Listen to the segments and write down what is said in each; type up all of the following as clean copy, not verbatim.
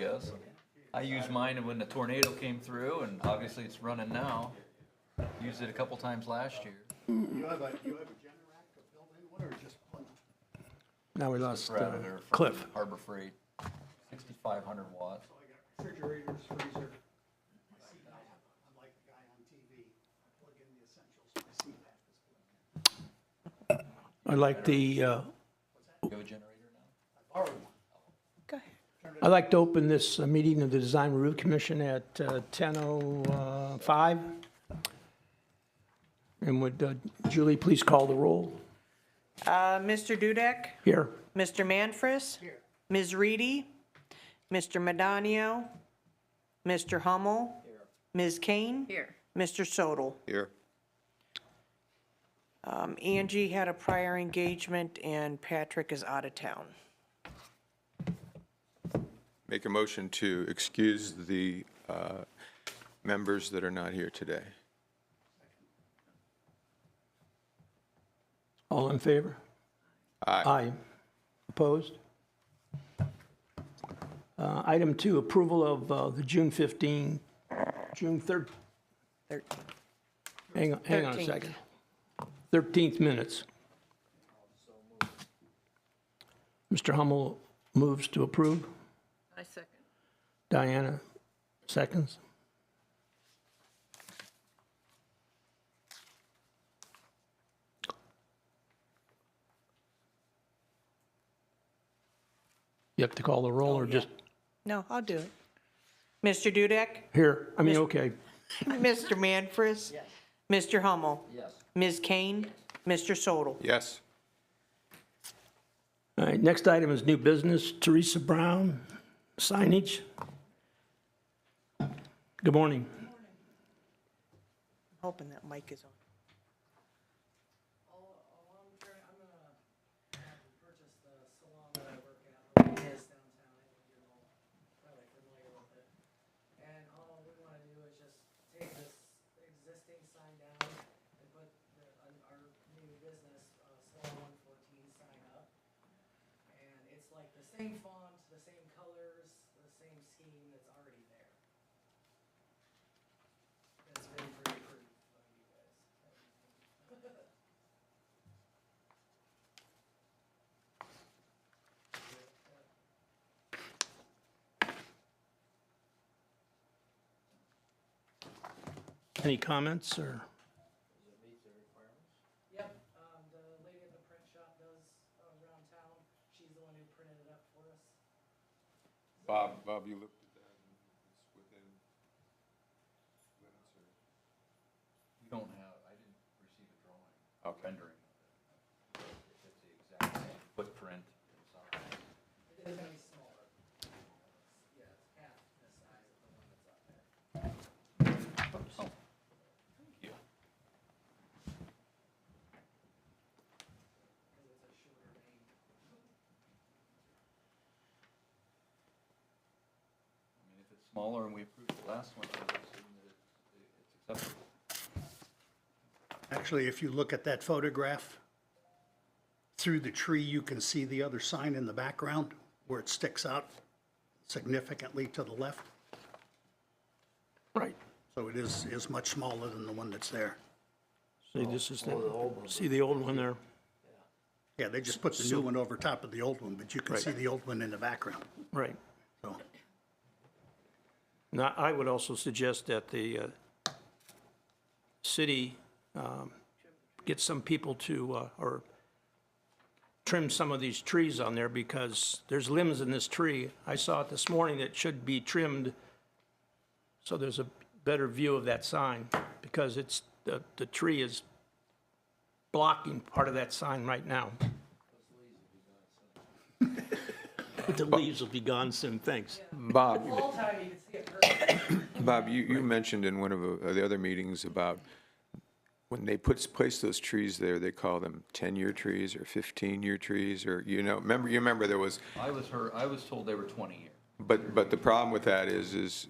guess. I used mine when the tornado came through, and obviously it's running now. Used it a couple times last year. You have a Generac built-in one or just one? Now we lost Predator from Cliff. Harbor Freight, 6,500 watts. So I got refrigerators, freezer, my CPAP. I'm like the guy on TV. I plug in the essentials, my CPAP is plugged in. I like the, You have a generator now? I borrowed one. Go ahead. I'd like to open this meeting of the Design Review Commission at 10:05. And would Julie please call the roll? Mr. Dudek, Here. Mr. Manfres, Ms. Reedy, Mr. Madonio, Mr. Hummel, Ms. Kane, Here. Mr. Sodel. Here. Angie had a prior engagement and Patrick is out of town. Make a motion to excuse the members that are not here today. All in favor? Aye. Aye. Opposed? Item 2, approval of the June 3rd, hang on a 13th. second. 13th minutes. Mr. Hummel moves to approve. I second. Diana seconds. You have to call the roll or just No, I'll do it. Mr. Dudek, here? I mean, okay. Mr. Manfres, Mr. Hummel, Ms. Kane, Mr. Sodel. Yes. All right, next item is new business. Teresa Brown, signage. Good morning. Hoping that mic is on. I'm gonna purchase the salon that I work at. It is downtown. I think you're all probably familiar with it. And all we want to do is just take this existing sign down and put our new business, Salon 114 sign up. And it's like the same font, the same colors, the same scheme that's already there. It's been pretty of you guys. Any comments or? Yep, the lady at the print shop does around town. She's the one who printed it up for us. Bob, you looked at that and it's within limits or? You don't have, I didn't receive a drawing, Okay. rendering of it. If it's the exact same footprint and size. It is gonna be smaller. Yeah, it's half the size of the one that's up there. Oh, thank you. Because it's a shorter name. I mean, if it's smaller and we approved the last one, I would assume that it's acceptable. Actually, if you look at that photograph, through the tree, you can see the other sign in the background where it sticks out significantly to the left. Right. So it is much smaller than the one that's there. See, this is see the old one there? Yeah, they just put the new one over top of the old one, but you can Right. see the old one in the background, Right. so. Now, I would also suggest that the city get some people to, or trim some of these trees on there because there's limbs in this tree. I saw it this morning that should be trimmed so there's a better view of that sign because it's, the tree is blocking part of that sign right now. The leaves will be gone soon, thanks. Bob, All time you can see it perfect. Bob, you mentioned in one of the other meetings about when they place those trees there, they call them 10-year trees or 15-year trees, or, you remember there was, I was told they were 20 years. but the problem with that is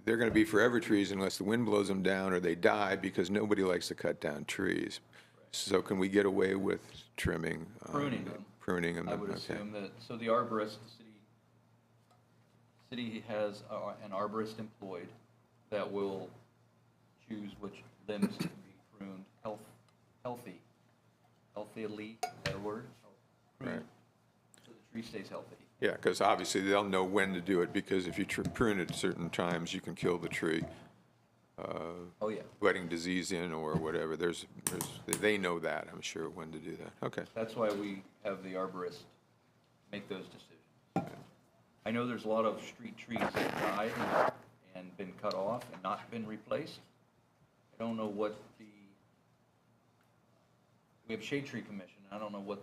they're gonna be forever trees unless the wind blows them down or they die because nobody likes to cut down trees. So can we get away with trimming? Pruning them. Pruning them, I would okay. assume that, so the arborist, the city city has an arborist employed that will choose which limbs can be pruned healthily, is that a word? Pruned, Right. so the tree stays healthy. Yeah, because obviously they'll know when to do it, because if you prune at certain times, you can kill the tree, Oh, yeah. letting disease in or whatever. They know that, I'm sure, when to do that. Okay. That's why we have the arborist make those decisions. I know there's a lot of street trees that died and been cut off and not been replaced. I don't know what we have Shade Tree Commission. I don't know what,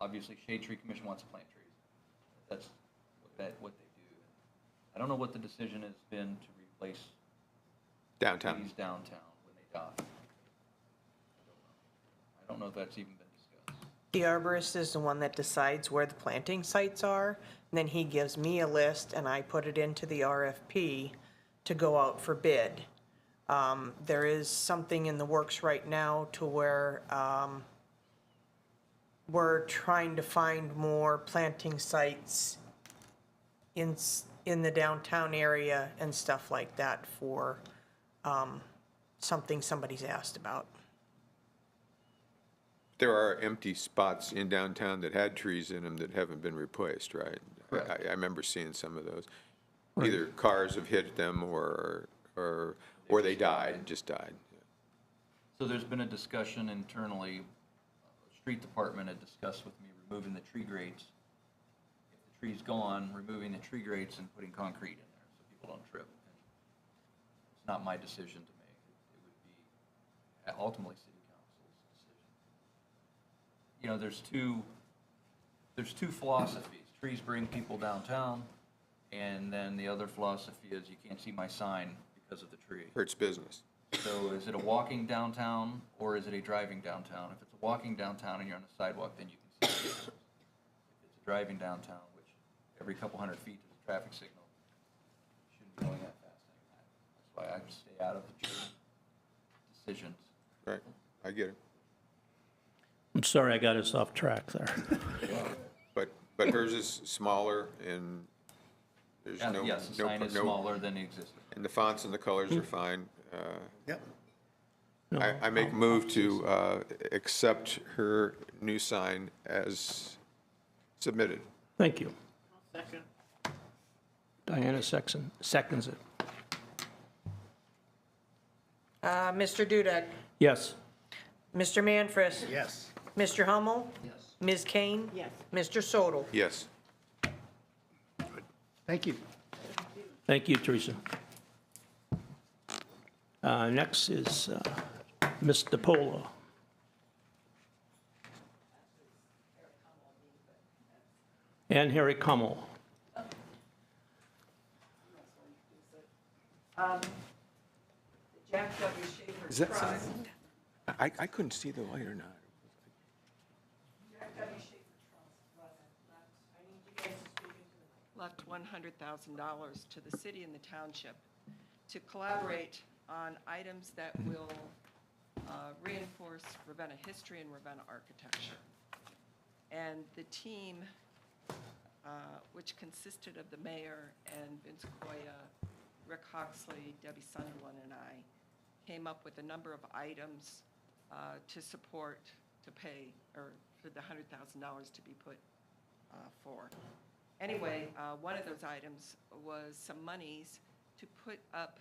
obviously Shade Tree Commission wants to plant trees. That's what they do. I don't know what the decision has been to replace Downtown. trees downtown when they die. I don't know if that's even been discussed. The arborist is the one that decides where the planting sites are, and then he gives me a list, and I put it into the RFP to go out for bid. There is something in the works right now to where we're trying to find more planting sites in the downtown area and stuff like that for something somebody's asked about. There are empty spots in downtown that had trees in them that haven't been replaced, right? Correct. I remember seeing some of those. Either cars have hit them or they died, just died. So there's been a discussion internally, street department had discussed with me removing the tree grates. If the tree's gone, removing the tree grates and putting concrete in there so people don't trip. It's not my decision to make. It would be ultimately city council's decision. You know, there's two philosophies. Trees bring people downtown, and then the other philosophy is you can't see my sign because of the tree. Hurts business. So is it a walking downtown or is it a driving downtown? If it's a walking downtown and you're on the sidewalk, then you can see it. If it's a driving downtown, which every couple hundred feet is a traffic signal, you shouldn't be going that fast anyway. That's why I stay out of the tree decisions. Right, I get it. I'm sorry I got us off track there. But hers is smaller and there's no. Yes, the no- sign is no- smaller than the existing. And the fonts and the colors are fine. Yep. I make a move to accept her new sign as submitted. Thank you. Diana seconds it. Mr. Dudek, Yes. Mr. Manfred, Yes. Mr. Hummel? Yes. Ms. Kane? Yes. Mr. Sodel? Yes. Thank you. Thank you, Teresa. Next is Ms. DePola. And Harry Kummel. Jack W. Schaefer Is that sign? I couldn't see the light or not. Jack W. Schaefer Trust I need you guys to speak into the left $100,000 to the city and the township to collaborate on items that will reinforce Ravenna history and Ravenna architecture. And the team, which consisted of the mayor and Vince Coya, Rick Hoxley, Debbie Sunderland, and I, came up with a number of items to support, to pay, or for the $100,000 to be put for. Anyway, one of those items was some monies to put up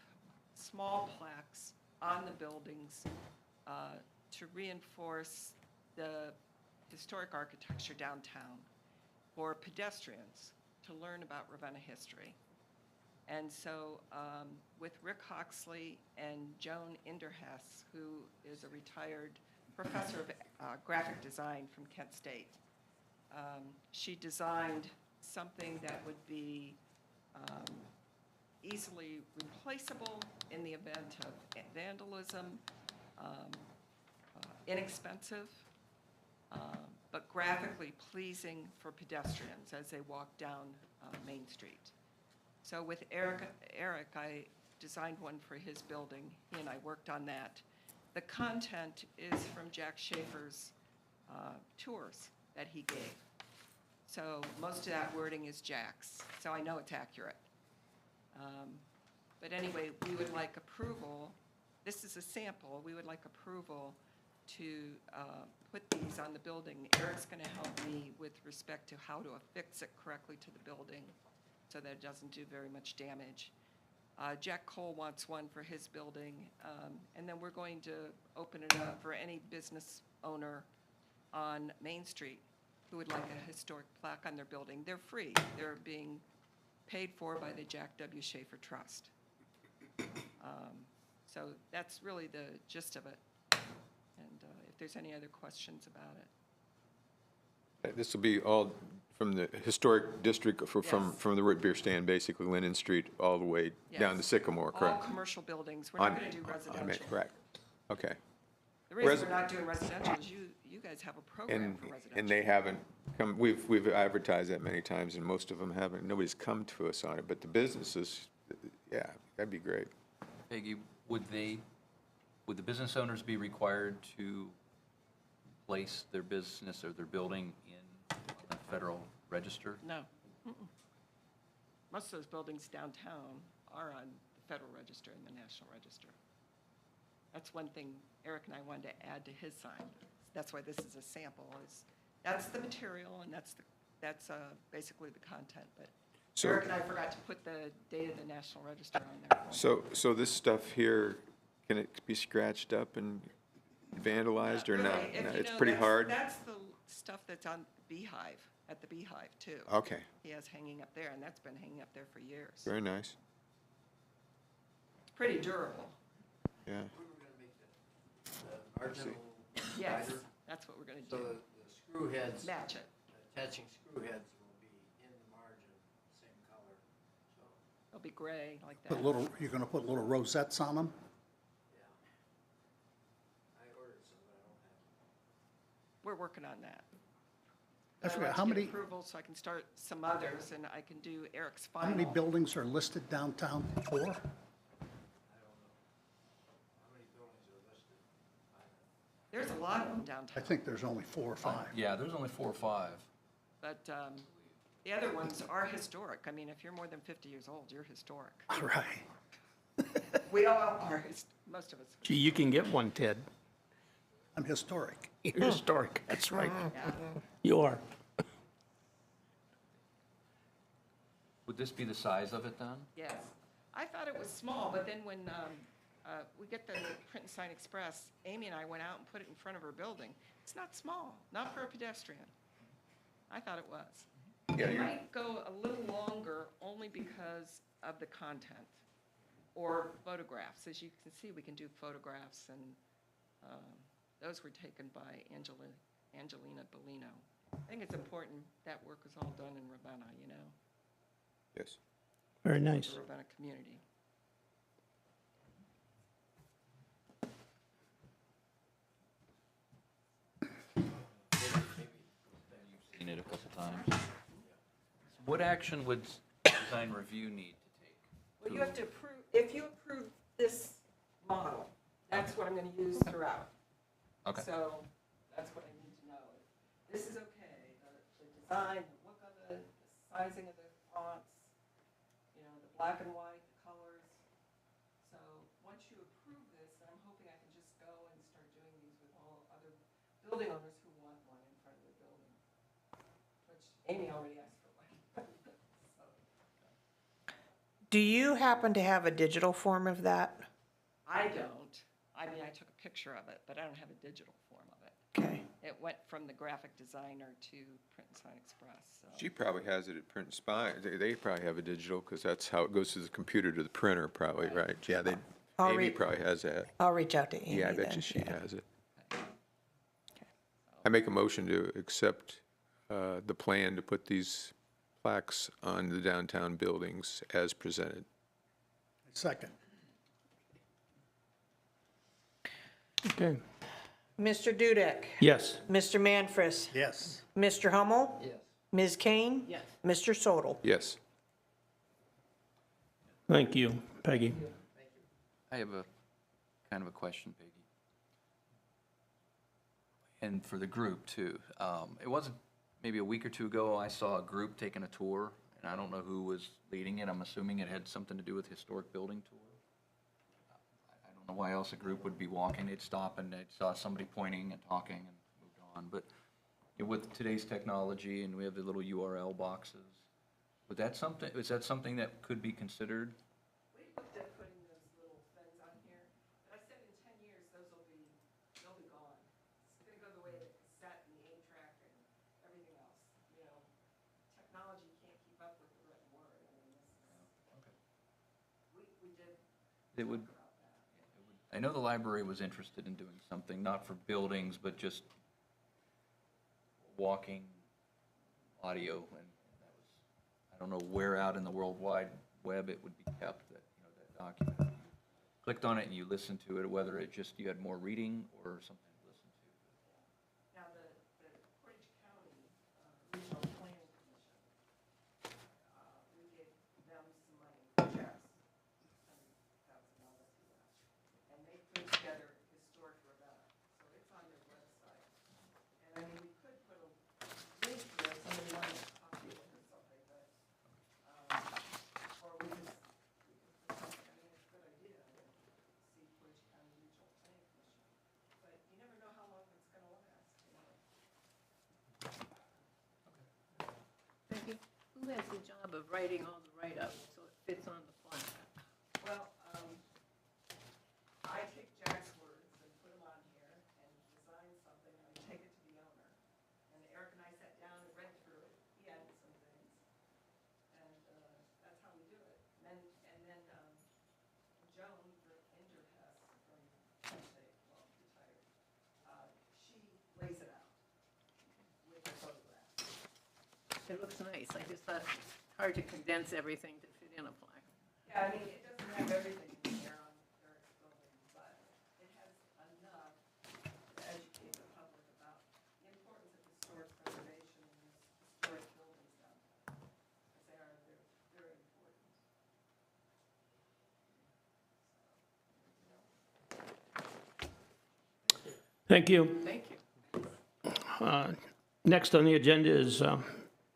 small plaques on the buildings to reinforce the historic architecture downtown for pedestrians to learn about Ravenna history. And so with Rick Hoxley and Joan Inderhess, who is a retired professor of graphic design from Kent State, she designed something that would be easily replaceable in the event of vandalism, inexpensive, but graphically pleasing for pedestrians as they walk down Main Street. So with Eric, I designed one for his building. He and I worked on that. The content is from Jack Schaefer's tours that he gave. So most of that wording is Jack's, so I know it's accurate. But anyway, we would like approval, this is a sample, we would like approval to put these on the building. Eric's going to help me with respect to how to affix it correctly to the building so that it doesn't do very much damage. Jack Cole wants one for his building, and then we're going to open it up for any business owner on Main Street who would like a historic plaque on their building. They're free. They're being paid for by the Jack W. Schaefer Trust. So that's really the gist of it. And if there's any other questions about it. This will be all from the historic district, from Yes. the root beer stand, basically Linden Street, all the way down to Yes. Sycamore, All correct? commercial buildings. We're not On- going to do I meant- residential. Correct, okay. The reason Resi- we're not doing residential is you guys have a program And, for residential. and they haven't come, we've advertised that many times, and most of them haven't, nobody's come to us on it, but the businesses, yeah, that'd be great. Peggy, would the business owners be required to place their business or their building in the Federal Register? No. Mm-mm. Most of those buildings downtown are on the Federal Register and the National Register. That's one thing Eric and I wanted to add to his sign. That's why this is a sample, that's the material and that's basically the content. But So- Eric and I forgot to put the date of the National Register on there. So this stuff here, can it be scratched up and vandalized or not? Really, if No, you it's know, pretty that's- hard? That's the stuff that's on Beehive, at the Beehive too. Okay, He has hanging up there, and that's been hanging up there for years. very nice, It's pretty durable. yeah. Marginal Yes, wider, that's what we're gonna so do. the screw heads, Match it. attaching screw heads will be in the margin, same color, so, It'll be gray like that. Put little, you're gonna put little rosettes on them? yeah. I ordered some, but I don't have them. We're working on that. I I'd forgot, like how to get many, approval so I can start some others, and I can do Eric's how many final. buildings are listed downtown? 4? I don't know. How many buildings are listed? There's a lot of them I downtown, think there's only 4 or 5. Yeah, there's only 4 or 5. but the other ones are historic. I mean, if you're more than 50 years old, you're historic. All right. We all are, most of us. Gee, you can get one, Ted. I'm historic. You're historic, that's right. Yeah. You are. Would this be the size of it then? Yes. I thought it was small, but then when we get the Print and Sign Express, Amy and I went out and put it in front of her building. It's not small, not for a pedestrian. I thought it was. Yeah, It you're- might go a little longer only because of the content or photographs. As you can see, we can do photographs, and those were taken by Angelina Bellino. I think it's important that work is all done in Ravenna, you know, Yes. Very nice. the Ravenna community. Seen it a couple times. What action would design review need to take? Well, you have to approve, if you approve this model, that's what I'm gonna use throughout. Okay. So, that's what I need to know. This is okay, the design, the look of it, the sizing of the fonts, you know, the black and white, the colors. So, once you approve this, I'm hoping I can just go and start doing these with all other building owners who want one in front of their building. Which Amy already asked for one. So, Do you happen to have a digital form of that? I don't. I mean, I took a picture of it, but I don't have a digital form of it. Okay. It went from the graphic designer to Print and Sign Express, so. She probably has it at Print and Spy, they probably have a digital, because that's how it goes through the computer to the printer, probably, right? Yeah, I'll Amy read- probably has that. I'll reach out to Amy Yeah, I bet then, you she yeah. has it. I make a motion to accept the plan to put these plaques on the downtown buildings as presented. Second. Okay. Mr. Dudek, Yes. Mr. Manfred, Yes. Mr. Hummel, yes. Ms. Kane? Yes. Mr. Sodel? Yes. Thank you, Peggy. I have a kind of a question, Peggy. And for the group too. It wasn't maybe a week or two ago, I saw a group taking a tour, and I don't know who was leading it. I'm assuming it had something to do with historic building tour. I don't know why else a group would be walking. They'd stop and they saw somebody pointing and talking and moved on. But with today's technology and we have the little URL boxes, is that something that could be considered? We looked at putting those little things on here, but I said in 10 years, they'll be gone. It's gonna go the way of the cassette and the 8-track and everything else, you know. Technology can't keep up with the written word. I mean, we did It would, talk about that. I know the library was interested in doing something, not for buildings, but just walking audio, and that was, I don't know where out in the World Wide Web it would be kept, that, that document. You clicked on it and you listened to it, whether it just, you had more reading or something to listen to. Now, the Portage County Regional Planning Commission, we gave them some money for checks, $100,000 US, and they put together Historic Ravenna, so it's on their website. And I mean, we could put a link here if somebody wanted to copy it or something, but, or we just, I mean, it's a good idea to see Portage County Regional Planning Commission, but you never know how long it's gonna last, you know? Becky, who has the job of writing all the write-ups so it fits on the plan? Well, I take Jack's words and put them on here and design something, and I take it to the owner. And Eric and I sat down and read through it, he added some things, and, that's how we do it. And then, Joan Interhess from Penn State, well, retired, she lays it out with the photographs. It looks nice. I just thought it's hard to condense everything to fit in a plaque. Yeah, I mean, it doesn't have everything in here on Eric's building, but it has enough to educate the public about the importance of historic preservation in these historic buildings downtown. Because they're very important. Thank you. Thank you. Next on the agenda is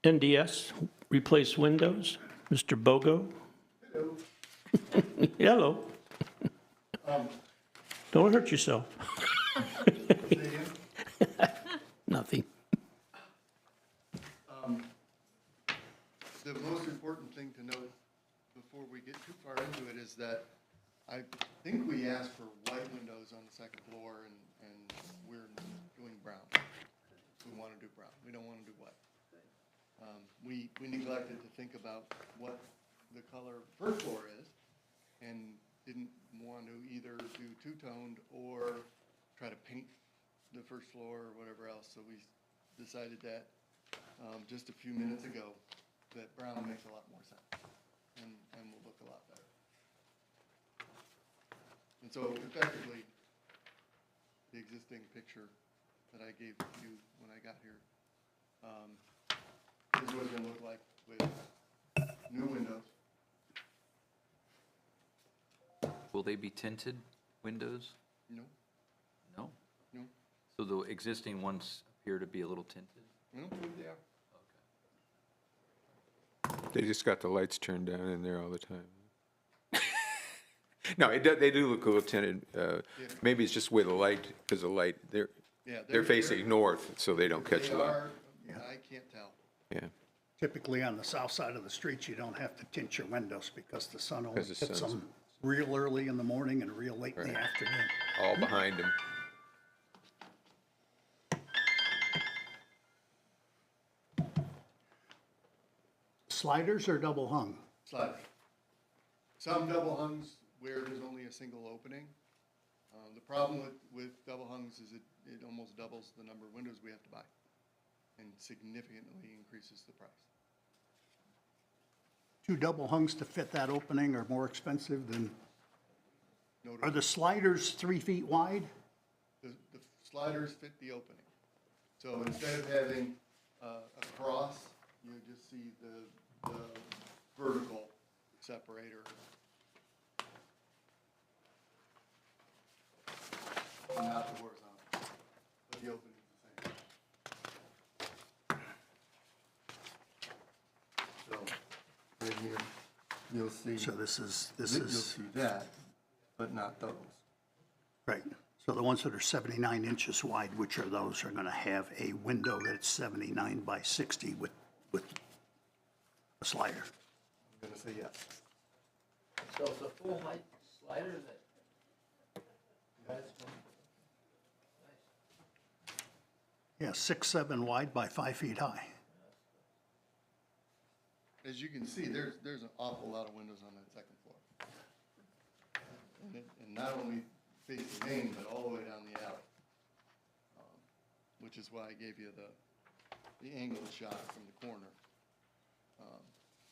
NDS, replace windows. Mr. Bogo. Hello. Don't hurt yourself. Nothing. The most important thing to note before we get too far into it is that I think we asked for white windows on the second floor, and we're doing brown. We want to do brown. We don't want to do white. We neglected to think about what the color of the first floor is, and didn't want to either do two-toned or try to paint the first floor or whatever else. So we decided that just a few minutes ago, that brown makes a lot more sense and will look a lot better. And so effectively, the existing picture that I gave you when I got here is what it's gonna look like with new windows. Will they be tinted windows? No, No? no, So the existing ones appear to be a little tinted? no, they are. They just got the lights turned down in there all the time. No, they do look a little tinted. Maybe it's just where the light, because the light, Yeah, they're facing north, so they don't catch They the light. are, I can't tell. Yeah, Typically on the south side of the street, you don't have to tint your windows because the sun only 'Cause the hits sun's- them real early in the morning and real late in the Right. afternoon. all behind them. Sliders or double hung? Sliders. Some double hungs where there's only a single opening. The problem with double hungs is it almost doubles the number of windows we have to buy and significantly increases the price. Two double hungs to fit that opening are more expensive than, No, are the sliders 3 feet wide? the sliders fit the opening. So instead of having a cross, you just see the vertical separator. Not the horizontal, but the opening's the same. You'll see, So this you'll is, see that, but not those. right. So the ones that are 79 inches wide, which are those, are gonna have a window that's 79 by 60 with a slider. I'm gonna say yes. So it's a full height slider that you guys want? Yeah, 6'7" wide by 5 feet high. As you can see, there's an awful lot of windows on that second floor. And not only facing Main, but all the way down the alley. Which is why I gave you the angled shot from the corner.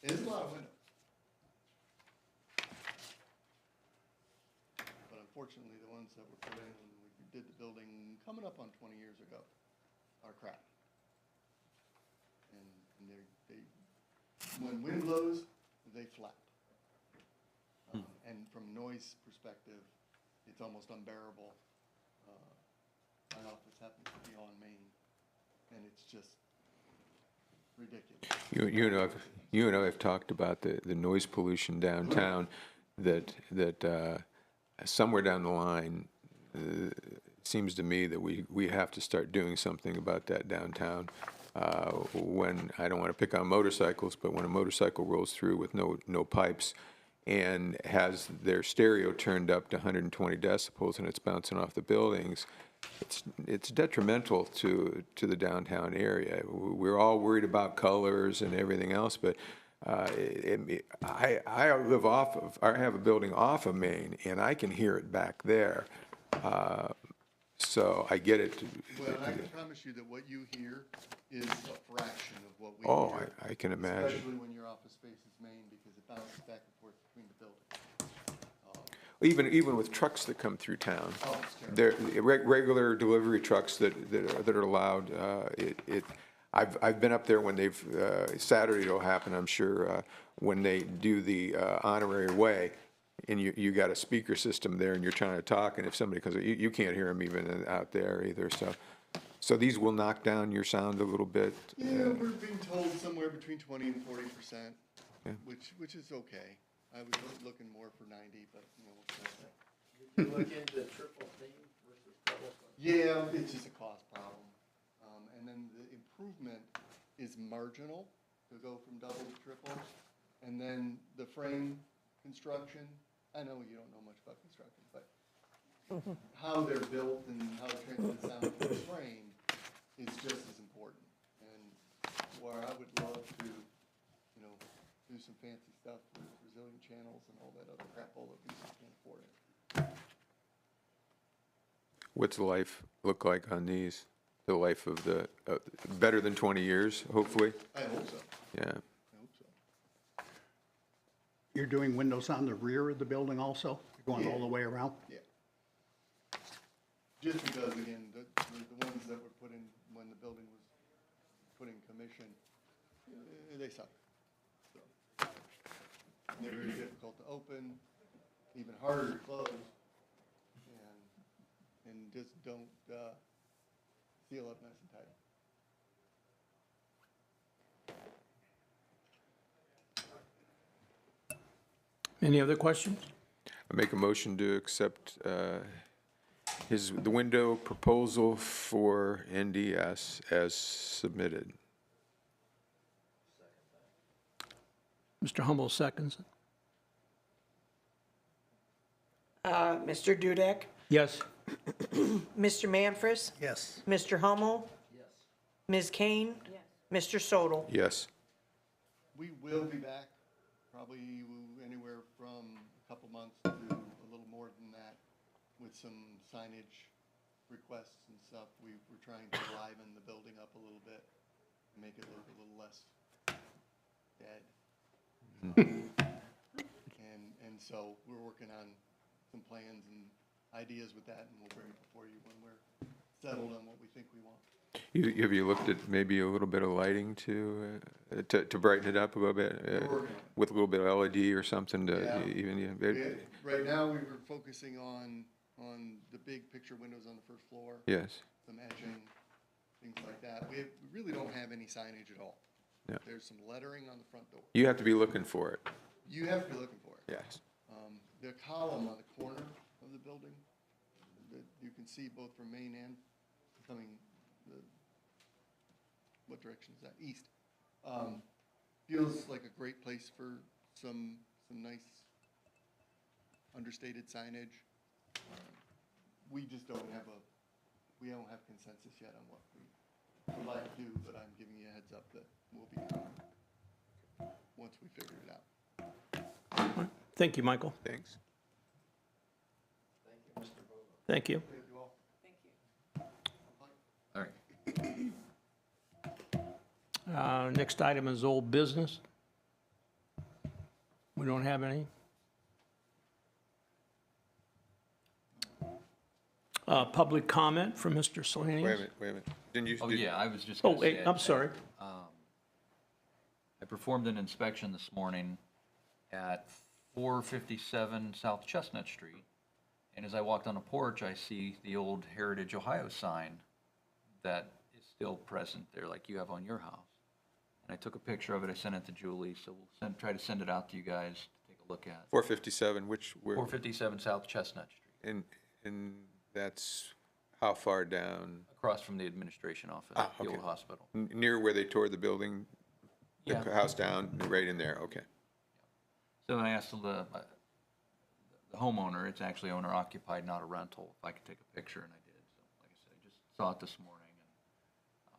It is a lot of windows. But unfortunately, the ones that were put in when we did the building coming up on 20 years ago are crap. And when wind blows, they flap. And from noise perspective, it's almost unbearable. My office happens to be on Main, and it's just ridiculous. You and I have talked about the noise pollution downtown, that somewhere down the line, it seems to me that we have to start doing something about that downtown. When, I don't want to pick on motorcycles, but when a motorcycle rolls through with no pipes and has their stereo turned up to 120 decibels and it's bouncing off the buildings, it's detrimental to the downtown area. We're all worried about colors and everything else, but I have a building off of Main, and I can hear it back there. So I get it. Well, I can promise you that what you hear is a fraction of what we Oh, hear. I can imagine. Especially when your office space is Main, because it bounces back and forth between the buildings. Even with trucks that come through town, Oh, it's terrible. they're regular delivery trucks that are allowed. I've been up there when they've Saturday it'll happen, I'm sure, when they do the honorary way, and you got a speaker system there and you're trying to talk, and if somebody comes, you can't hear them even out there either. So these will knock down your sound a little bit. Yeah, we're being told somewhere between 20 and 40%, which is okay. I was looking more for 90, but we'll try that. Did you look into triple theme versus double theme? Yeah, it's just a cost problem. And then the improvement is marginal to go from double to triple. And then the frame construction, I know you don't know much about construction, but how they're built and how it transmits sound to the frame is just as important. And where I would love to, do some fancy stuff with resilient channels and all that other crap, all that we just can't afford it. What's the life look like on these? The life of better than 20 years, hopefully? I hope so. Yeah. I hope so. You're doing windows on the rear of the building also? You're going all the way around? Yeah. Just because, again, the ones that were put in when the building was put in commission, they suck. So, they're very difficult to open, even harder to close, and just don't seal up nice and tight. Any other questions? I make a motion to accept the window proposal for NDS as submitted. Mr. Humble seconds it. Mr. Dudek, Yes. Mr. Manfres, Yes. Mr. Hummel, Yes. Ms. Kane, Yes. Mr. Sodel. Yes. We will be back, probably anywhere from a couple months to a little more than that, with some signage requests and stuff. We're trying to liven the building up a little bit, make it look a little less dead. And so we're working on some plans and ideas with that, and we'll bring it before you when we're settled on what we think we want. Have you looked at maybe a little bit of lighting to brighten it up a little bit? We're working on it. With a little bit of LED or something to Yeah. Right now, we were focusing on the big picture windows on the first floor, Yes. some etching, things like that. We really don't have any signage at all. Yeah. There's some lettering on the front door. You have to be looking for it. you have to be looking for it. Yes. The column on the corner of the building, that you can see both from Main and coming, what direction is that? East. Feels like a great place for some nice understated signage. We just don't have consensus yet on what we would like to do, but I'm giving you a heads up that we'll be coming once we figure it out. Thank you, Michael. Thanks. Thank you. Thank you all. All right. Next item is old business. We don't have any. Public comment from Mr. Solanius. Wait a minute. Didn't you? Oh, yeah, I was just Oh, gonna say. wait, I'm sorry. I performed an inspection this morning at 457 South Chestnut Street. And as I walked on a porch, I see the old Heritage Ohio sign that is still present there like you have on your house. And I took a picture of it, I sent it to Julie, so we'll try to send it out to you guys to take a look at. 457, where, 457 South Chestnut Street, and that's how far down? across from the administration office, the old okay. hospital. Near where they tore the building, the Yeah. house down, right in there, okay. So I asked the homeowner, it's actually owner occupied, not a rental, if I could take a picture, and I did. So like I said, I just saw it this morning, and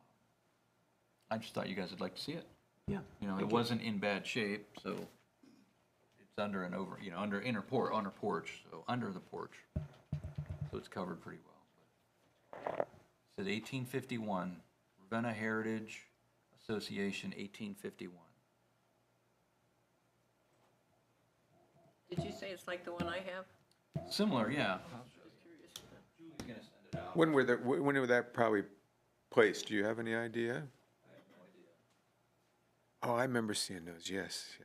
I just thought you guys would like to see it. Yeah. You know, it wasn't in bad shape, so it's under and over, you know, under on a porch, so under the porch. So it's covered pretty well. It said 1851, Ravenna Heritage Association, 1851. Did you say it's like the one I have? Similar, yeah. Just curious. Julie's gonna send it out. When were that probably placed? Do you have any idea? I have no idea. Oh, I remember seeing those, yes.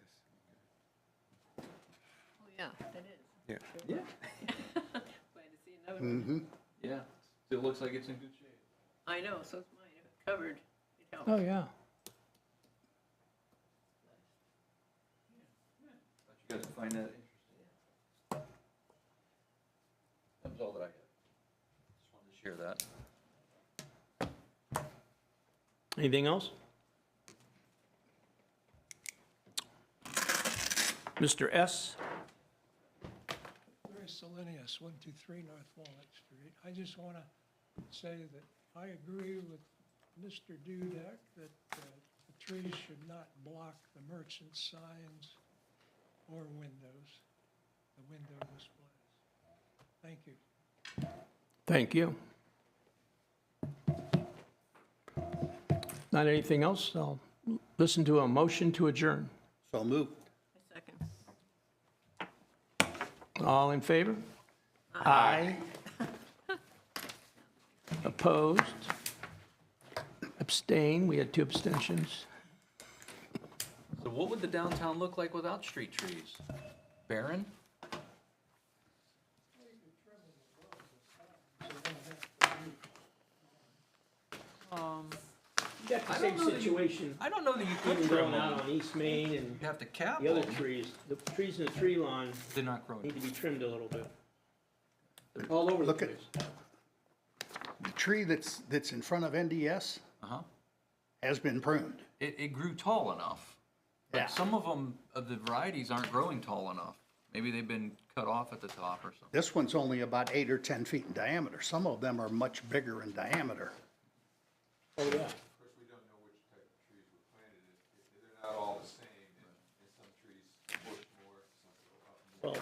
Oh, yeah, that is. Yeah. Yeah. Glad to see another one. Yeah, still looks like it's in good shape. I know, so it's mine. If it covered, it helped. Oh, yeah. Thought you guys would find that interesting. That was all that I had. Just wanted to share that. Anything else? Mr. S.? Larry Salinius, 123 North Walnut Street. I just want to say that I agree with Mr. Dudek that the trees should not block the merchant signs or windows, the window displays. Thank you. Thank you. Not anything else? I'll listen to a motion to adjourn. So moved. A second. All in favor? Aye. Opposed? Abstain? We had 2 abstentions. So what would the downtown look like without street trees? Barren? You got the same situation I don't know that you could even trim going out them. on East Main and You have to cap the other them. trees. The trees in the tree lawn They're not growing. need to be trimmed a little bit. They're all over the Look at- place. The tree that's in front of NDS Uh-huh. has been pruned. It grew tall enough. But Yeah. some of them, of the varieties, aren't growing tall enough. Maybe they've been cut off at the top or something. This one's only about 8 or 10 feet in diameter. Some of them are much bigger in diameter. Oh, yeah. Of course, we don't know which type of trees were planted. They're not all the same, and some trees push more, some go up more. Well,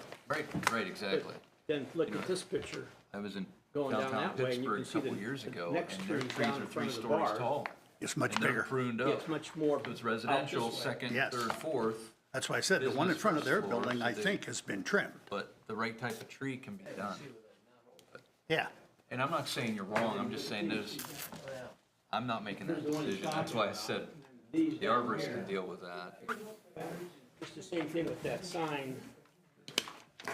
Right, exactly. then look at this picture. I was in Going down downtown that way, and you Pittsburgh can a see couple the- years the ago, next and their trees trees down are in 3 front of the stories bar. tall. It's much And they're bigger. pruned Yeah, up. it's much more. So it's residential, out this way. second, Yes. third, fourth, That's why I said the one in Business front of their first floor, building, so I they- think, has been trimmed. but the right type of tree can be done. Yeah. And I'm not saying you're wrong, I'm just saying I'm not making that decision. That's why I said These the down arborist here. can deal with that. It's the same thing with that sign. I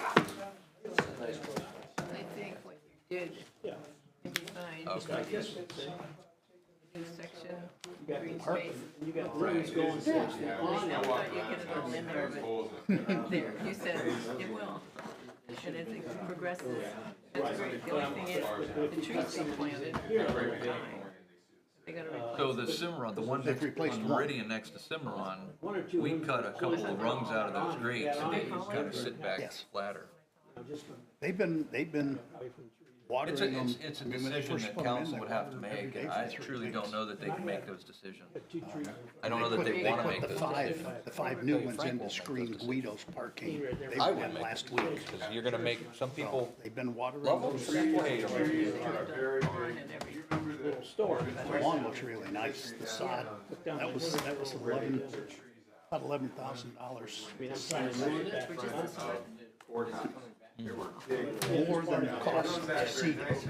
think what you did Yeah. is fine. Okay. Like this one, see? new section, green space. You got limbs going towards the I thought you get it all in there, but there, you said it will. And as it progresses, that's great. The only thing is, the trees being planted over time. They gotta replace. So the Cimarron, the one next, replaced on one. Meridian next to Cimarron, we cut a couple of rungs out of those grates and they kind of sit back Yes. flatter. They've been watering them. It's a I mean, when they decision first that put 'em in, council they would have to watered 'em every make, day and for I 3 truly weeks. don't know that they can make those decisions. I They don't know that put- they wanna make put those decisions. the five new ones into Screen Guido's parking. They I went would make last those week. decisions, 'cause you're gonna make, some people They've been watering love them, those. some people hate them. Barn and every little store. The lawn looks really nice. The sod, that was about $11,000. Which is the sod. More than the cost to seed it.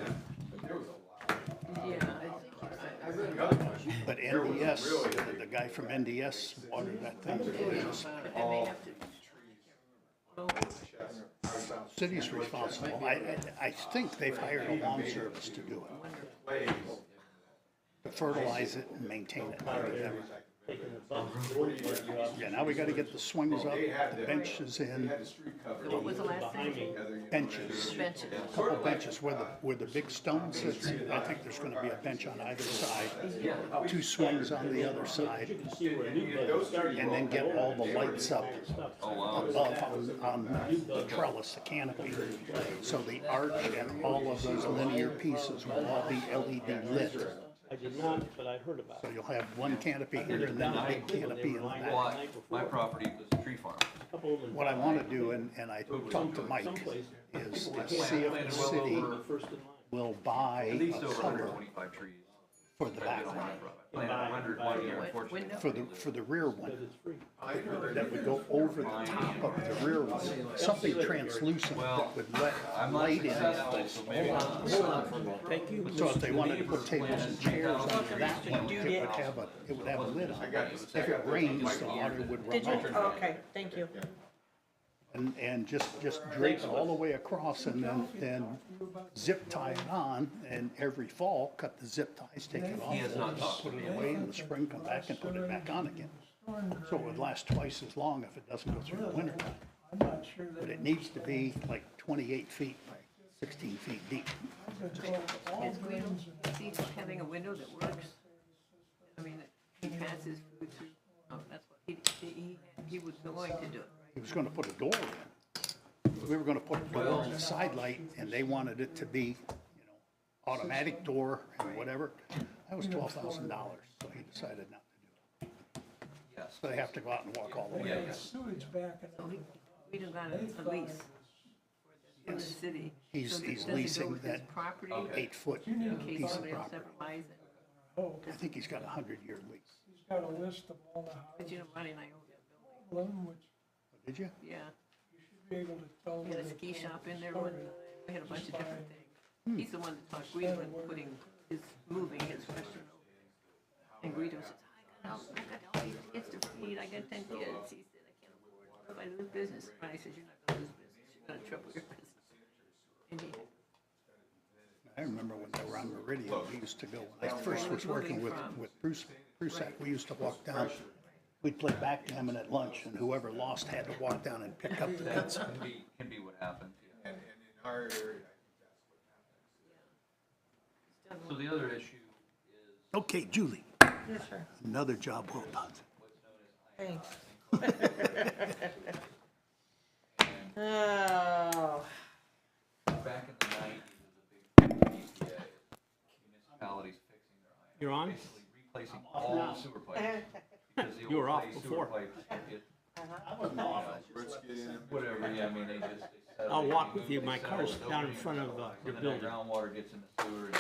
Yeah, I read about it. But NDS, the guy from NDS watered that thing. Just- But then they have to. Well, City's responsible. I think they've hired a lawn service to do it. To fertilize it and maintain it. Yeah, now we gotta get the swings up, the benches in, what was the last thing? benches. Benches. Couple benches where the big stone sits. I think there's gonna be a bench on either side, 2 swings on the other side. And then get all the lights up above on the trellis, the canopy. So the arch and all of those linear pieces will all be LED lit. I did not, but I heard about So you'll have one canopy here and then a big canopy in the back. Well, my property was a tree farm. What I wanna do, and I talked to Mike, is see if the city will buy At least a over cover 125 trees. for the back one, Planted 100 one year, unfortunately. Window? for the rear one. That would go over the top of the rear one, something translucent that would let I'm not light in. successful, so maybe not. Thank you. So if they wanted to put tables and chairs under that one, it would have a lid on it. If it rains, the water would run Did you? off. Oh, okay, thank you. And just drape it all the way across and then zip tie it on, and every fall, cut the zip ties, take it off, He has not talked to put me. it away, in the spring, come back and put it back on again. So it would last twice as long if it doesn't go through the winter time. I'm not sure that. But it needs to be like 28 feet by 16 feet deep. Is Guido, is he having a window that works? I mean, that he passes food through, oh, that's what, he was going to do it. He was gonna put a door in. We were gonna put a door and a side light, and they wanted it to be, automatic door and whatever. That was $12,000, so he decided not to do it. Yes. So they have to go out and walk all the way. Sewage backing So up. Guido got a lease from the city. He's So does he go leasing with his that property 8-foot in case piece of somebody else property. ever buys it? Oh, I think he's got a 100-year lease. he's got a list of all the But you houses, know, Ronnie and I own that building. them, which Did you? Yeah, you should be able to tell we them. had a ski shop in there one time. We had a bunch of different things. He's the one that talked Guido into moving his restaurant over. And Guido says, I got all these kids to feed, I got 10 kids. He said, I can't afford it. If I lose business, Ronnie says, you're not gonna lose business, you're gonna triple your business. And he, I remember when they were on Meridian, we used to go, when I first was working with Bruce Prusak, we used to walk down, we'd play backgammon at lunch, and whoever lost had to walk down and pick up the pizza. Can be what happens, yeah. And in our area, I think that's what happens. So the other issue is Okay, Julie, Yes, sir. another job well done. Thanks. Oh, back in the 90s, it was a big PTA, municipalities fixing their IMs. You're on? Basically replacing all the sewer pipes. Because the You were old off clay before. sewer pipes get, Let's get in. whatever, yeah, I mean, they settle. I'll they walk move, with you. they My settle, car's nobody down in even front of, knows. your And then building. the groundwater gets in the sewer, and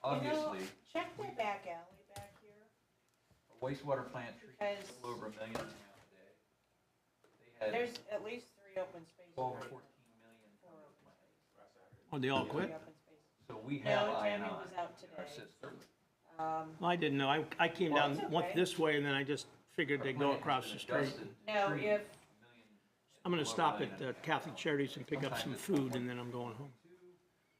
obviously, check that back alley back here. a wastewater plant treats a Because- little over 1.5 million a day. They had There's at least 3 open spaces. 12 or 14 million from the plant. Oh, they all quit? Three open spaces. So we have No, Tammy INI was out in our today. system. Well, I didn't know. I came down, That's went okay. this way, and then I just figured they'd go across the street. No, if, I'm gonna stop at Catholic Charities and pick up some food, and then I'm going home.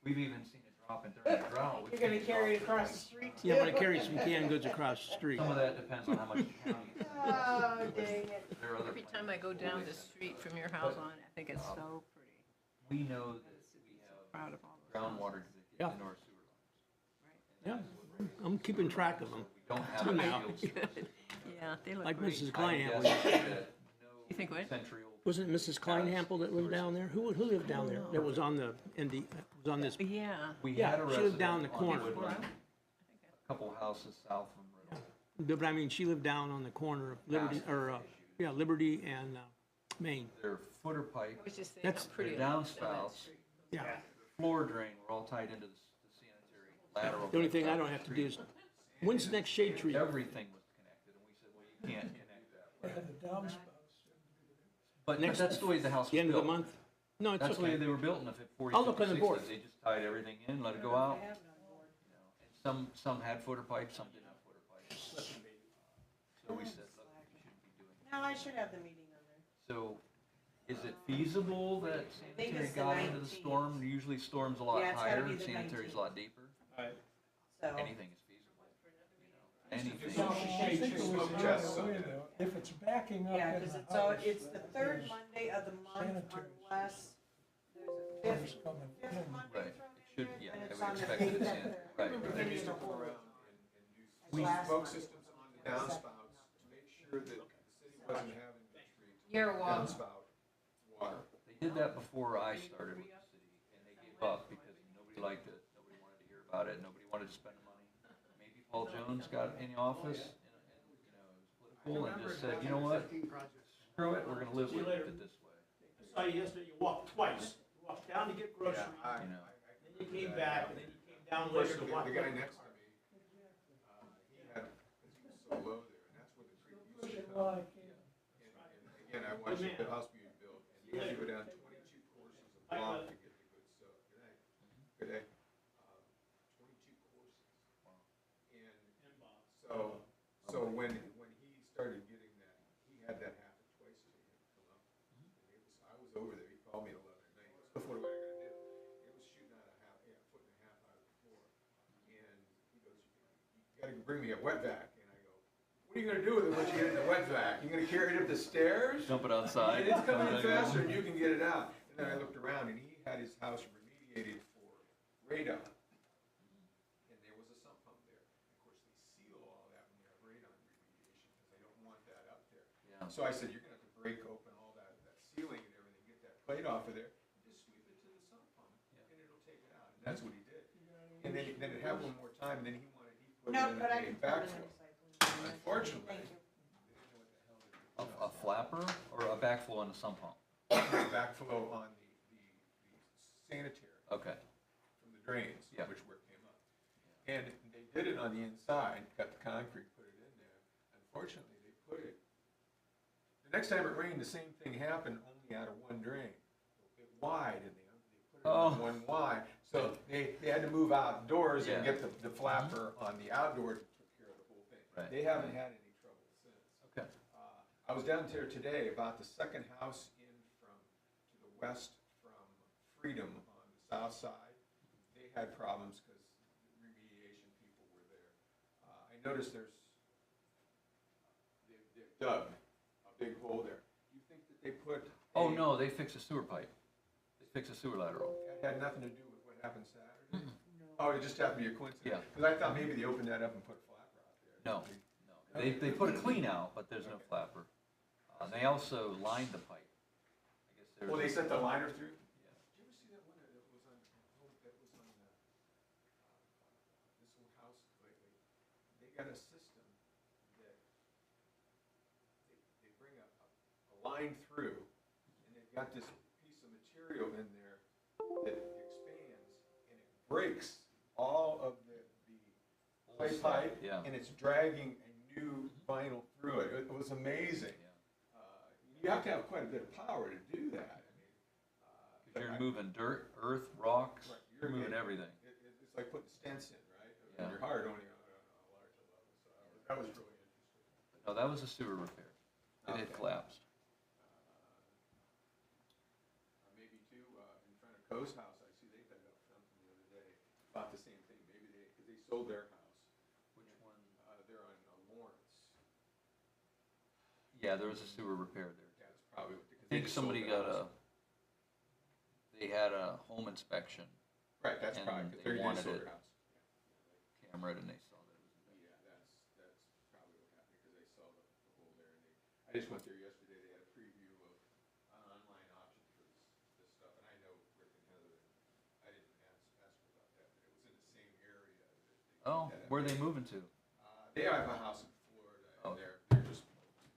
We've even seen it drop it during the drought. You're gonna carry it across the street too? Yeah, I'm gonna carry some canned goods across the street. Some of that depends on how much the county. Oh, dang it. There are other Every plans. time I go down the street from your house on, I think it's so pretty. We know that we have Proud of all those. groundwater that Yeah. gets into our sewer lines. Yeah, I'm keeping track of them. We don't have Good any now. field systems. Good. Yeah, they look Like great. Mrs. I Kleinhample. guess that no You think what? century old. Wasn't it Mrs. Kleinhample that lived down there? Who lived down there? That was on the, was on this, Yeah. We Yeah, had a she lived down resident the on corner. Woodland, a couple houses south from Riddle. but I mean, she lived down on the corner of Liberty, or, yeah, Liberty and, Main. Their footer pipe, I was just saying That's- how pretty their it looks down that downspouts, street. Yeah. floor drain were all tied into the sanitary lateral. The only thing I don't have to do is, when's the next shade tree? Everything was connected, and we said, well, you can't connect that. And the downspouts. But Next- that's the way the house was The end of the built. month? No, it's That's the way okay. they were built in the I'll look on the 40s, board. 60s. They just tied everything in, let it go out. You know, and some had footer pipes, some didn't have footer pipes. So we said, look, we shouldn't be doing that. No, I should have the meeting on there. So is it feasible that think sanitary it's the got into the 19th. storm? Usually storm's a lot Yeah, it's gotta higher, be the sanitary's a 19th. lot deeper. So, Anything is feasible. You know, anything. No, I think it was the other way though. If it's backing up yeah, in cause the it's all, house, it's the third there's Monday of the month sanitary unless there's a cars fifth, coming fifth in. Monday Right, thrown it should, in yeah, there, and I it's would on the expect it date to that san- the right. beginning of the whole. We Last spoke month. systems on the downspouts to make sure that the city wasn't having to treat You're welcome. downspout water. They did that before I started with the city, and they gave up because nobody liked it, nobody wanted to hear about it, nobody wanted to spend the money. Maybe Paul Jones got in the office, and, you know, it was political, and just said, you know what? Screw it, we're gonna live with it this way, I saw you yesterday, you walked twice. You walked down to get groceries, you know? then you came back, and then you came down Of course, later to the walk. guy next to me, he had, because he was so low there, and that's where the tree used to come. And again, I watched the house being built, and you had to go down 22 courses of block to get the good stuff. Good day. Good day. 22 courses. And so when he started getting that, he had that happen twice a year come up. And I was over there, he called me at 11 at night, he goes, what am I gonna do? It was shooting out a foot and a half out of the floor. And he goes, you gotta bring me a wet vac. And I go, what are you gonna do with it once you get in the wet vac? You gonna carry it up the stairs? Dump it outside. And it's coming in faster, and you can get it out. And then I looked around, and he had his house remediated for radon. And there was a sump pump there. Of course, they seal all that when you have radon remediation, because they don't want that up there. Yeah. So I said, you're gonna have to break open all that sealing and everything, get that plate off of there, and just sweep it to the sump pump, and it'll take it out. And that's what he did. And then it happened one more time, and then he put No, in but I a can put it in backflow. recycling. Unfortunately, Thank you. A flapper or a backflow on the sump pump? backflow on the sanitary. Okay, From the drains, Yeah. which where it came up. And they did it on the inside, got the concrete, put it in there. Unfortunately, they put it, the next time it rained, the same thing happened, only out of one drain. It wide, and they put it on one wide. So they had to move outdoors and Yeah. get the flapper on the outdoors and took care of the whole thing. Right. They haven't had any trouble since. okay. I was down there today, about the second house in to the west from Freedom on the south side. They had problems because the remediation people were there. I noticed they've dug a big hole there. You think that they put? Oh, no, they fixed a sewer pipe. They fixed a sewer lateral. It had nothing to do with what happened Saturday? Oh, it just happened to be a coincidence? Yeah. Because I thought maybe they opened that up and put a flapper out there. No, no. They put a clean out, but there's no flapper. They also lined the pipe. I guess there Well, was they a- sent the liner through? Yeah. Did you ever see that one that was on, this old house lately? They got a system that they bring a line through, and they've got this piece of material in there that expands, and it breaks all of the clay pipe, Yeah. and it's dragging a new vinyl through it. It was amazing. You have to have quite a bit of power to do that. I mean, Because you're moving dirt, earth, rocks, Right, you're moving everything. It's like putting stents in, right? Yeah. And your heart only on a larger level. So that was really interesting. No, that was a sewer repair. It had Okay. collapsed. Maybe too, in front of Coe's house, I see they dug up something the other day. sold their house. Which one? They're on Lawrence. Yeah, there was a sewer repair there. That's probably what, because I think somebody they had a home inspection, Right, that's and probably, they because they wanted sold it. their house. camera it, and they saw that it was. Yeah, that's probably what happened, because they saw the hole there, and I just went there yesterday, they had a preview of an online option for this stuff, and I know Rick and Heather, I didn't ask about that, but it was in the same area that they. Oh, where are they moving to? They have a house in Florida, Oh. and they're just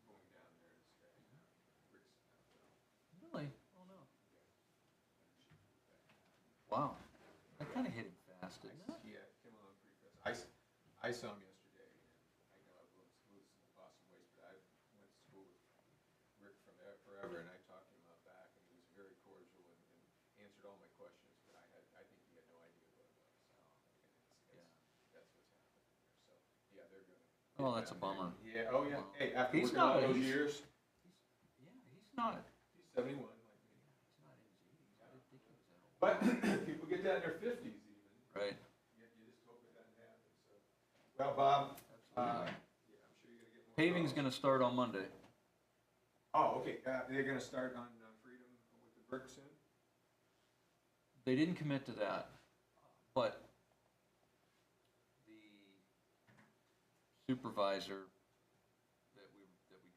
going down there and staying. Rick's, Really? Oh, no. Wow. That kind of hit him fast, didn't it? Yeah, it came along pretty fast. I saw him yesterday, and I know I've moved in Boston ways, but I went to school with Rick forever, and I talked to him out back, and he was very cordial and answered all my questions, but I think he had no idea what it was. That's what's happening there, so, yeah, they're gonna. Oh, that's a bummer. Yeah, oh, yeah, Wow. hey, after He's working all not- those he's- years, Yeah, he's not. he's 71 like me. He's not in his 80s. I didn't think he was that old. But people get that in their 50s even. Right. You just hope it doesn't happen, so. Well, Bob, Absolutely. yeah, I'm sure you're gonna get more. Paving's calls. gonna start on Monday. Oh, okay, they're gonna start on Freedom with the brick soon? They didn't commit to that, but the supervisor that we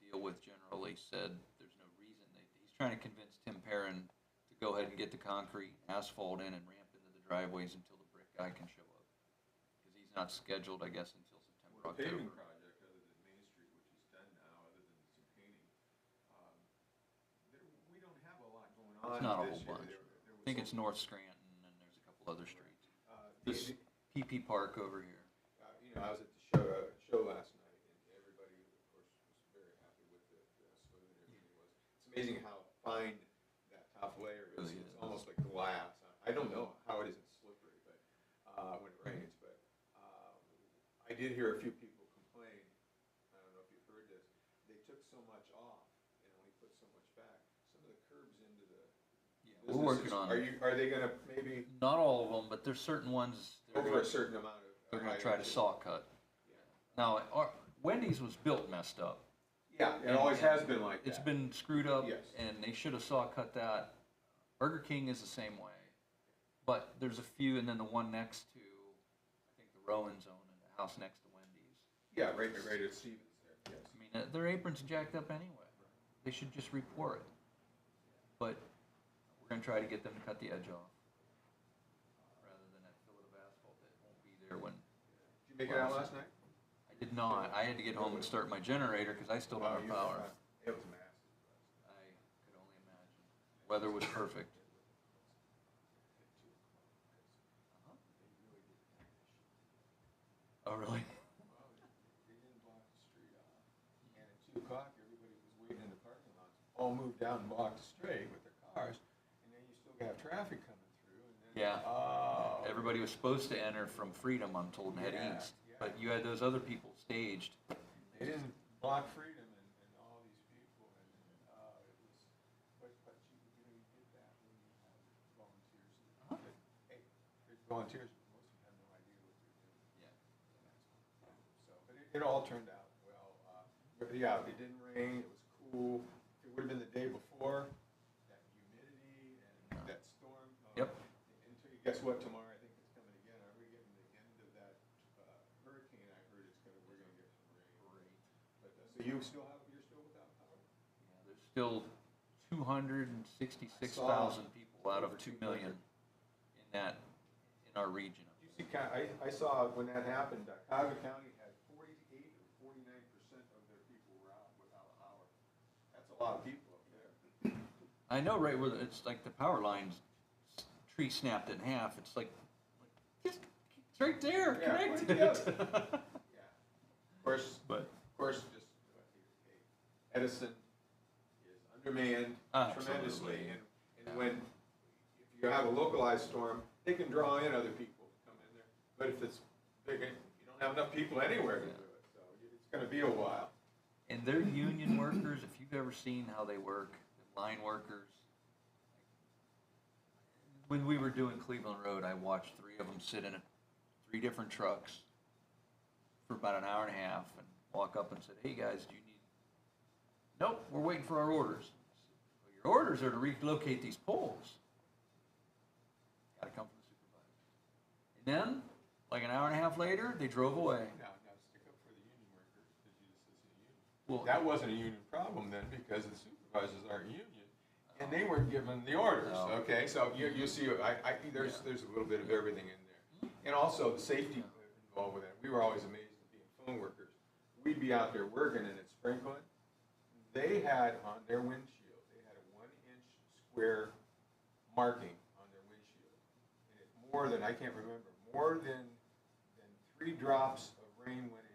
deal with generally said there's no reason. He's trying to convince Tim Perrin to go ahead and get the concrete, asphalt in and ramp into the driveways until the brick guy can show up. Because he's not scheduled, I guess, until September, Well, the paving October. project, other than Main Street, which he's done now, other than some painting, we don't have a lot going on It's not a this whole year. bunch. There I was think some- it's North Scranton and there's a couple other streets. the- This PP Park over here. You know, I was at the show last night, and everybody, of course, was very happy with the smooth and everything was. It's amazing how fine that top layer is. Really It's is. almost like glass. I don't know how it isn't slippery, but when it rains. But I did hear a few people complain. I don't know if you've heard this. They took so much off and only put so much back. Some of the curbs into the Yeah, we're working businesses, on it. Are they gonna maybe Not all of them, but there's certain ones that are over a certain amount of? they're gonna try to items? saw cut. Now, Wendy's was built messed up. Yeah, it always has been like that. It's been screwed up, Yes. and they should have saw cut that. Burger King is the same way, but there's a few, and then the one next to, I think the Rowan zone, and the house next to Wendy's. Yeah, right at Stevens there, yes. I mean, their apron's jacked up anyway. They should just re-pour it. But we're gonna try to get them to cut the edge off, rather than that fillet of asphalt that won't be there when. Did you make it out last night? I did not. I had to get home and start my generator because I still don't have power. It was massive. I could only imagine. Weather was perfect. Oh, really? They didn't block the street off. And at 2 o'clock, everybody was waiting in the parking lots. All moved out and blocked the street with their cars. And then you still got traffic coming through. And then, Yeah. oh. Everybody was supposed to enter from Freedom, I'm told, and head Yeah, east. yeah. But you had those other people staged. They didn't block Freedom and all these people. And it was, but you did that when you have volunteers. But, hey, there's volunteers, but most of them have no idea what they're doing. Yeah. So, but it all turned out well. But yeah, it didn't rain, it was cool. If it would have been the day before, that humidity and that storm. Yep. Until you, guess what, tomorrow I think it's coming again. Are we getting the end of that hurricane? I heard we're gonna get some rain. But, so you're still without power? Yeah, there's still 266,000 people out of 2 million in our region. You see, I saw when that happened, Cuyahoga County had 48 or 49% of their people were out without power. That's a lot of people up there. I know, right where it's like the power lines, tree snapped in half. It's like just it's right there, Yeah, connect right it. together. Yeah. Of course, just Edison is undermanned tremendously, Absolutely. and when if you have a localized storm, they can draw in other people to come in there. But if it's big, you don't have enough people anywhere to do it, so it's going to be a while. And they're union workers. If you've ever seen how they work, the line workers. When we were doing Cleveland Road, I watched 3 of them sit in 3 different trucks for about an hour and a half and walk up and said, hey, guys, do you need, nope, we're waiting for our orders. Well, your orders are to relocate these poles. Gotta come from the supervisor. And then, like an hour and a half later, they drove away. Now stick up for the union workers, because you just said union. Well, That wasn't a union problem then, because the supervisors aren't union, and they weren't given the orders, No. okay? So you see, there's a little bit of everything in there. And also the safety involved with it. We were always amazed at being phone workers. We'd be out there working and it's sprinkling. They had on their windshield, they had a 1-inch square marking on their windshield. And it more than, I can't remember, more than 3 drops of rain went